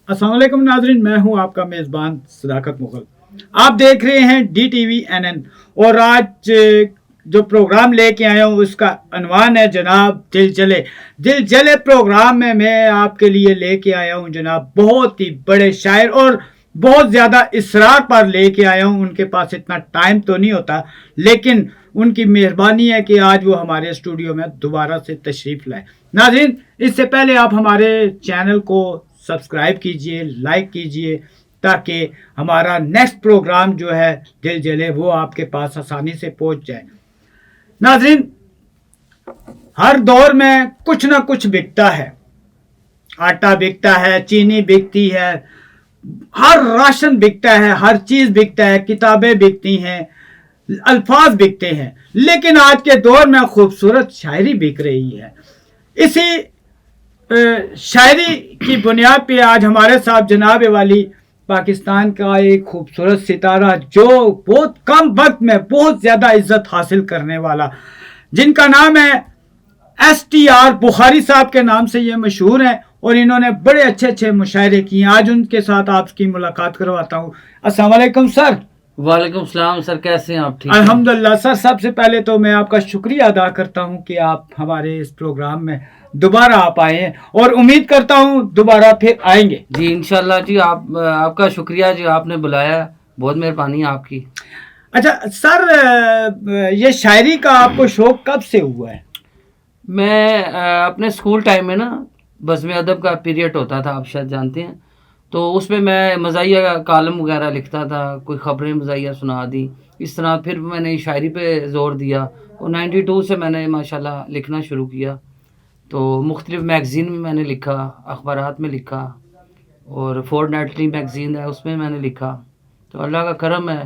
अस्सलाम वालेकुम नाजरीन, मैं हूं आपका मेज़बान सदाकत मुगल। आप देख रहे हैं DTV NN और आज जो प्रोग्राम लेके आया हूं उसका अनवान है जनाब दिल जले। दिल जले प्रोग्राम में मैं आपके लिए लेके आया हूं जनाब बहुत ही बड़े शायर और बहुत ज़्यादा इसरार पर लेके आया हूं। उनके पास इतना टाइम तो नहीं होता, लेकिन उनकी मेहरबानी है कि आज वो हमारे स्टूडियो में दोबारा से तशरीफ़ लाए। नाज़रीन, इससे पहले आप हमारे चैनल को सब्सक्राइब कीजिए, लाइक कीजिए, ताकि हमारा नेक्स्ट प्रोग्राम जो है दिल जले वो आपके पास आसानी से पहुंच जाए। नाज़रीन, हर दौर में कुछ ना कुछ बिकता है। आटा बिकता है, चीनी बिकती है, हर राशन बिकता है, हर चीज बिकता है, किताबें बिकती हैं, अल्फाज बिकते हैं। लेकिन आज के दौर में खूबसूरत शायरी बिक रही है। इसी शायरी की बुनियाद पे आज हमारे साथ जनाब वाली पाकिस्तान का एक खूबसूरत सितारा, जो बहुत कम वक्त में बहुत ज़्यादा इज्जत हासिल करने वाला, जिनका नाम है STR बुखारी साहब के नाम से ये मशहूर हैं और इन्होंने बड़े अच्छे अच्छे मुशायरे किए। आज उनके साथ आपकी मुलाकात करवाता हूँ। अस्सलाम वालेकुम सर। वालेकुम सलाम सर, कैसे हैं आप? ठीक है अल्हम्दुलिल्लाह सर। सबसे पहले तो मैं आपका शुक्रिया अदा करता हूं कि आप हमारे इस प्रोग्राम में दोबारा आप आए हैं और उम्मीद करता हूं दोबारा फिर आएंगे। जी इंशाल्लाह जी। आपका शुक्रिया जी, आपने बुलाया, बहुत मेहरबानी आपकी। अच्छा सर, ये शायरी का आपको शौक कब से हुआ है? मैं अपने स्कूल टाइम में ना बज़्म अदब का पीरियड होता था, आप शायद जानते हैं, तो उसमें मैं मज़ाहिया कालम वगैरह लिखता था, कोई ख़बरें मज़ाहिया सुना दी, इस तरह फिर मैंने शायरी पे ज़ोर दिया और 92 से मैंने माशाल्लाह लिखना शुरू किया। तो मुख्तलिफ़ मैगज़ीन में मैंने लिखा, अखबारात में लिखा और फोर्टनाइटली मैगज़ीन है उसमें मैंने लिखा। तो अल्लाह का करम है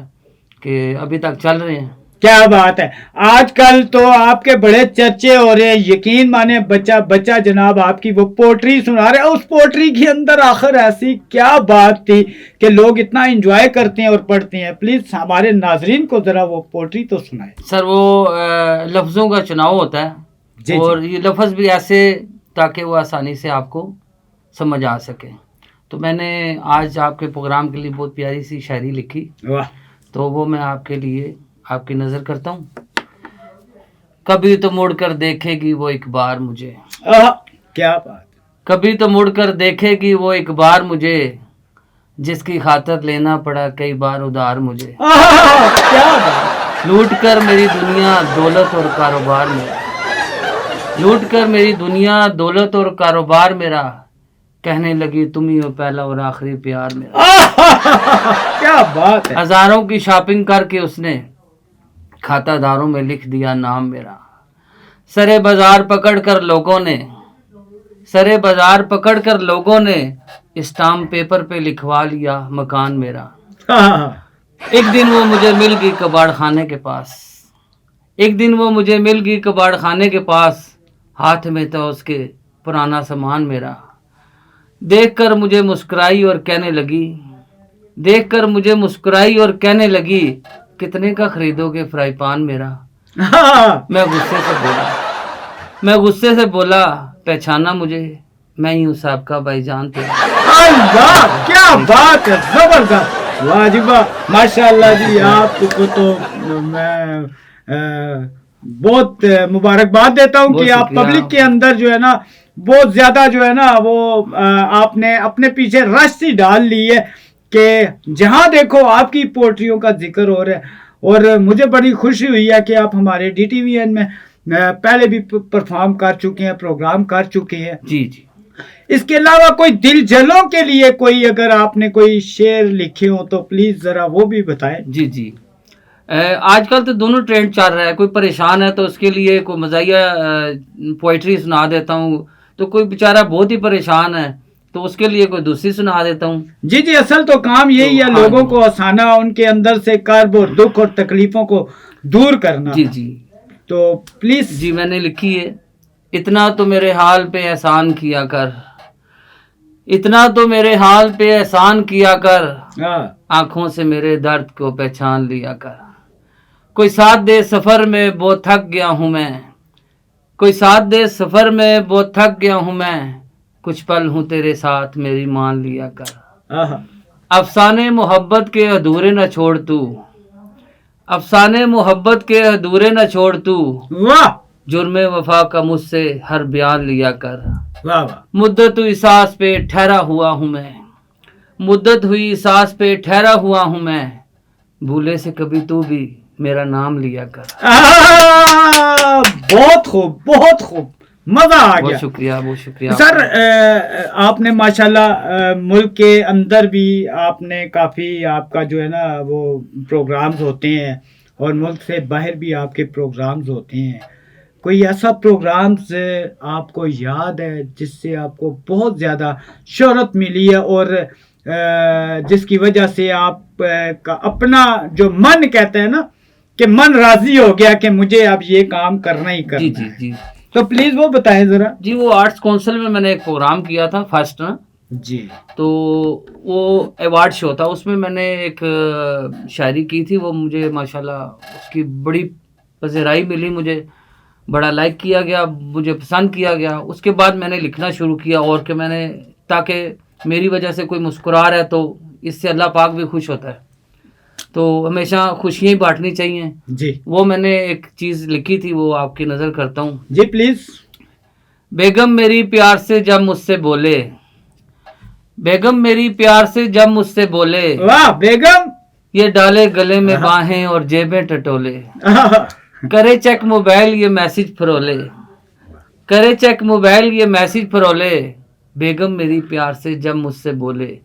कि अभी तक चल रहे हैं। क्या बात है। आजकल तो आपके बड़े चर्चे हो रहे हैं, यकीन माने बच्चा बच्चा जनाब आपकी वो पोट्री सुना रहे हैं। उस पोट्री के अंदर आखिर ऐसी क्या बात थी कि लोग इतना एंजॉय करते हैं और पढ़ते हैं? प्लीज हमारे नाजरीन को जरा वो पोट्री तो सुनाए। सर वो लफ्ज़ों का चुनाव होता है और ये लफ्ज़ भी ऐसे ताकि वो आसानी से आपको समझ आ सके। तो मैंने आज आपके प्रोग्राम के लिए बहुत प्यारी सी शायरी लिखी, वाह। तो वो मैं आपके लिए आपकी नज़र करता हूँ। कभी तो मुड़ कर देखेगी वो एक बार मुझे, क्या बात। कभी तो मुड़ कर देखेगी वो एक बार मुझे, जिसकी खातर लेना पड़ा कई बार उधार मुझे। क्या बात। लूट कर मेरी दुनिया दौलत और कारोबार मेरा, लूट कर मेरी दुनिया दौलत और कारोबार मेरा, कहने लगी तुम ही हो पहला और आखिरी प्यार मेरा। क्या बात है। हजारों की शॉपिंग करके उसने खातादारों में लिख दिया नाम मेरा। सरे बाजार पकड़ कर लोगों ने, सरे बाजार पकड़ कर लोगों ने स्टाम्प पेपर पे लिखवा लिया मकान मेरा। एक दिन वो मुझे मिल गई कबाड़ खाने के पास, एक दिन वो मुझे मिल गई कबाड़ खाने के पास, हाथ में था उसके पुराना सामान मेरा। देखकर मुझे मुस्कुराई और कहने लगी, देखकर मुझे मुस्कुराई और कहने लगी, कितने का खरीदोगे फ्राई पान मेरा। मैं गुस्से से बोला, मैं गुस्से से बोला, पहचाना मुझे, मैं ही हूँ सबका भाईजान तेरा। क्या बात है, जबरदस्त, वाजिबा, माशाल्लाह जी। आपको तो मैं बहुत मुबारकबाद देता हूँ कि आप पब्लिक के अंदर जो है ना बहुत ज्यादा जो है ना वो आपने अपने पीछे रस्सी डाल ली है कि जहां देखो आपकी पोट्रियों का जिक्र हो रहा है। और मुझे बड़ी खुशी हुई है कि आप हमारे DTVN में पहले भी परफॉर्म कर चुके हैं, प्रोग्राम कर चुके हैं। जी जी। इसके अलावा कोई दिल जलों के लिए कोई अगर आपने कोई शेर लिखे हो तो प्लीज जरा वो भी बताएं। जी जी। आजकल तो दोनों ट्रेंड चल रहा है, कोई परेशान है तो उसके लिए कोई मज़ाहिया पोइट्री सुना देता हूँ, तो कोई बेचारा बहुत ही परेशान है तो उसके लिए कोई दूसरी सुना देता हूँ। जी जी, असल तो काम यही है, लोगों को हंसाना, उनके अंदर से कर्ब और दुख और तकलीफों को दूर करना। जी जी। तो प्लीज। जी मैंने लिखी है, इतना तो मेरे हाल पे एहसान किया कर, इतना तो मेरे हाल पे एहसान किया कर, आंखों से मेरे दर्द को पहचान लिया कर। कोई साथ दे सफर में बहुत थक गया हूँ मैं, कोई साथ दे सफर में बहुत थक गया हूँ मैं, कुछ पल हूँ तेरे साथ मेरी मान लिया कर। आहा, अफसाने मोहब्बत के अधूरे न छोड़ तू, अफसाने मोहब्बत के अधूरे न छोड़ तू, वाह जुर्मे वफा का मुझसे हर बयान लिया कर। वाह वाह, मुद्दत हुई सांस पे ठहरा हुआ हूँ मैं, मुद्दत हुई सांस पे ठहरा हुआ हूँ मैं, भूले से कभी तू भी मेरा नाम लिया कर। बहुत खूब, बहुत खूब, मजा आ बहुत गया। शुक्रिया, बहुत शुक्रिया सर आपने माशाल्लाह मुल्क के अंदर भी आपने काफ़ी, आपका जो है ना वो प्रोग्राम्स होते हैं और मुल्क से बाहर भी आपके प्रोग्राम्स होते हैं। कोई ऐसा प्रोग्राम्स आपको याद है जिससे आपको बहुत ज़्यादा शोहरत मिली है और जिसकी वजह से आप का अपना जो मन कहते हैं ना कि मन राज़ी हो गया कि मुझे अब ये काम करना ही करना जी जी है, जी तो प्लीज़ वो बताएं ज़रा। जी। वो आर्ट्स काउंसिल में मैंने एक प्रोग्राम किया था फर्स्ट ना, जी तो वो अवार्ड शो था, उसमें मैंने एक शायरी की थी। वो मुझे माशाल्लाह उसकी बड़ी पज़राई मिली, मुझे बड़ा लाइक किया गया, मुझे पसंद किया गया। उसके बाद मैंने लिखना शुरू किया और कि मैंने, ताकि मेरी वजह से कोई मुस्कुरा रहा है तो इससे अल्लाह पाक भी खुश होता है, तो हमेशा खुशियाँ ही बांटनी चाहिए। जी वो मैंने एक चीज़ लिखी थी, वो आपकी नज़र करता हूँ। जी प्लीज़। बेगम मेरी प्यार से जब मुझसे बोले, बेगम मेरी प्यार से जब मुझसे बोले, वाह बेगम। ये डाले गले में बाहें और जेबें टटोले, आहा, करे चेक मोबाइल ये मैसेज फरोले, करे चेक मोबाइल ये मैसेज फरोले, बेगम मेरी प्यार से जब मुझसे बोले,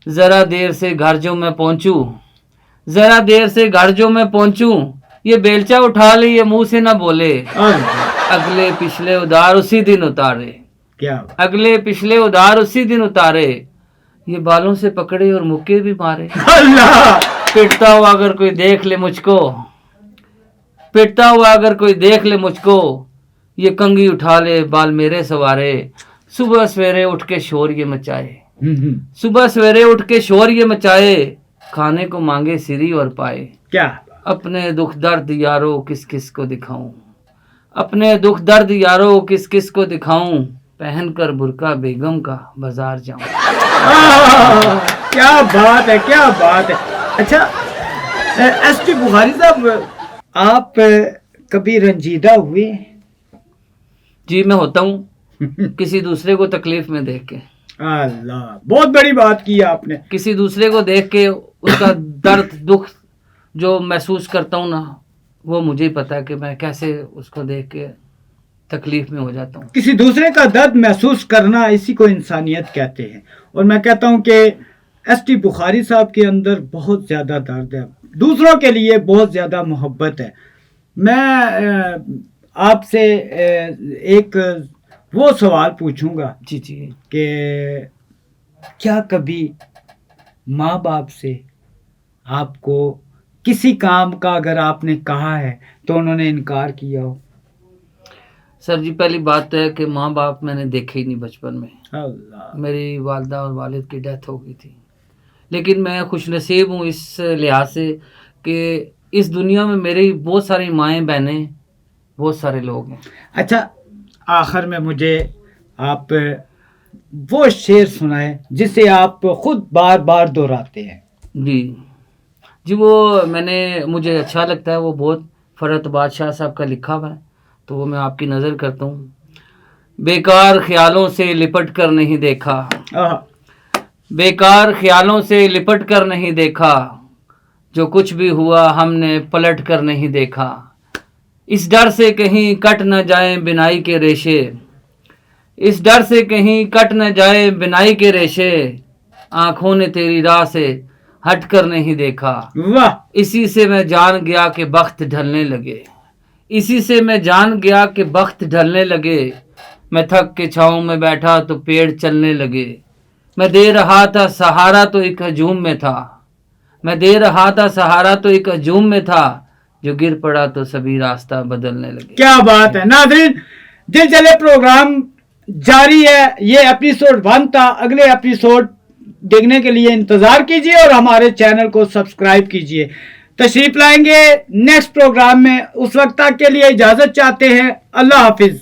ज़रा देर से घर जो मैं पहुंचूं, ज़रा देर से घर जो मैं पहुंचूं, ये बेलचा उठा ले ये मुंह से ना बोले, अगले पिछले उधार उसी दिन उतारे, क्या अगले पिछले उधार उसी दिन उतारे, ये बालों से पकड़े और मुक्के भी मारे, अल्लाह। पिटता हुआ अगर कोई देख ले मुझको, पिटता हुआ अगर कोई देख ले मुझको, ये कंघी उठा ले बाल मेरे सवारे, सुबह सवेरे उठ के शोर ये मचाए, सुबह सवेरे उठ के शोर ये मचाए, खाने को मांगे सिरी और पाए, क्या अपने दुख दर्द यारो किस किस को दिखाऊं, अपने दुख दर्द यारो किस किस को दिखाऊं, पहन कर बुरका बेगम का बाजार जाऊं। क्या बात है, क्या बात है। अच्छा एसटी बुखारी साहब, आप कभी रंजीदा हुए? जी मैं होता हूँ किसी दूसरे को तकलीफ में देख के, अल्लाह, बहुत बड़ी बात की आपने। किसी दूसरे को देख के उसका दर्द दुख जो महसूस करता हूँ ना, वो मुझे ही पता है कि मैं कैसे उसको देख के तकलीफ में हो जाता हूँ। किसी दूसरे का दर्द महसूस करना, इसी को इंसानियत कहते हैं। और मैं कहता हूँ कि एसटी बुखारी साहब के अंदर बहुत ज़्यादा दर्द है, दूसरों के लिए बहुत ज़्यादा मोहब्बत है। मैं आपसे एक वो सवाल पूछूंगा जी जी। कि क्या कभी माँ बाप से आपको किसी काम का अगर आपने कहा है तो उन्होंने इनकार किया हो? सर जी पहली बात तो है कि माँ बाप मैंने देखे ही नहीं बचपन में, अल्लाह। मेरी वालदा और वालिद की डेथ हो गई थी, लेकिन मैं खुशनसीब हूँ इस लिहाज से कि इस दुनिया में मेरी बहुत सारी माएँ बहनें, बहुत सारे लोग हैं। अच्छा, आखिर में मुझे आप वो शेर सुनाएं जिसे आप खुद बार बार दोहराते हैं। जी जी, वो मैंने, मुझे अच्छा लगता है, वो बहुत फरहत बादशाह साहब का लिखा हुआ है, तो वो मैं आपकी नज़र करता हूँ। बेकार ख्यालों से लिपट कर नहीं देखा, बेकार ख्यालों से लिपट कर नहीं देखा, जो कुछ भी हुआ हमने पलट कर नहीं देखा, इस डर से कहीं कट न जाए बिनाई के रेशे, इस डर से कहीं कट न जाए बिनाई के रेशे, आंखों ने तेरी राह से हट कर नहीं देखा, वाह। इसी से मैं जान गया कि बख्त ढलने लगे, इसी से मैं जान गया कि बख्त ढलने लगे, मैं थक के छाँव में बैठा तो पेड़ चलने लगे, मैं दे रहा था सहारा तो एक हजूम में था, मैं दे रहा था सहारा तो एक हजूम में था, जो गिर पड़ा तो सभी रास्ता बदलने लगे। क्या बात है। नाज़रीन, दिल चले प्रोग्राम जारी है, ये एपिसोड 1 था। अगले एपिसोड देखने के लिए इंतजार कीजिए और हमारे चैनल को सब्सक्राइब कीजिए। तशरीफ लाएंगे नेक्स्ट प्रोग्राम में, उस वक्त तक के लिए इजाजत चाहते हैं। अल्लाह हाफिज।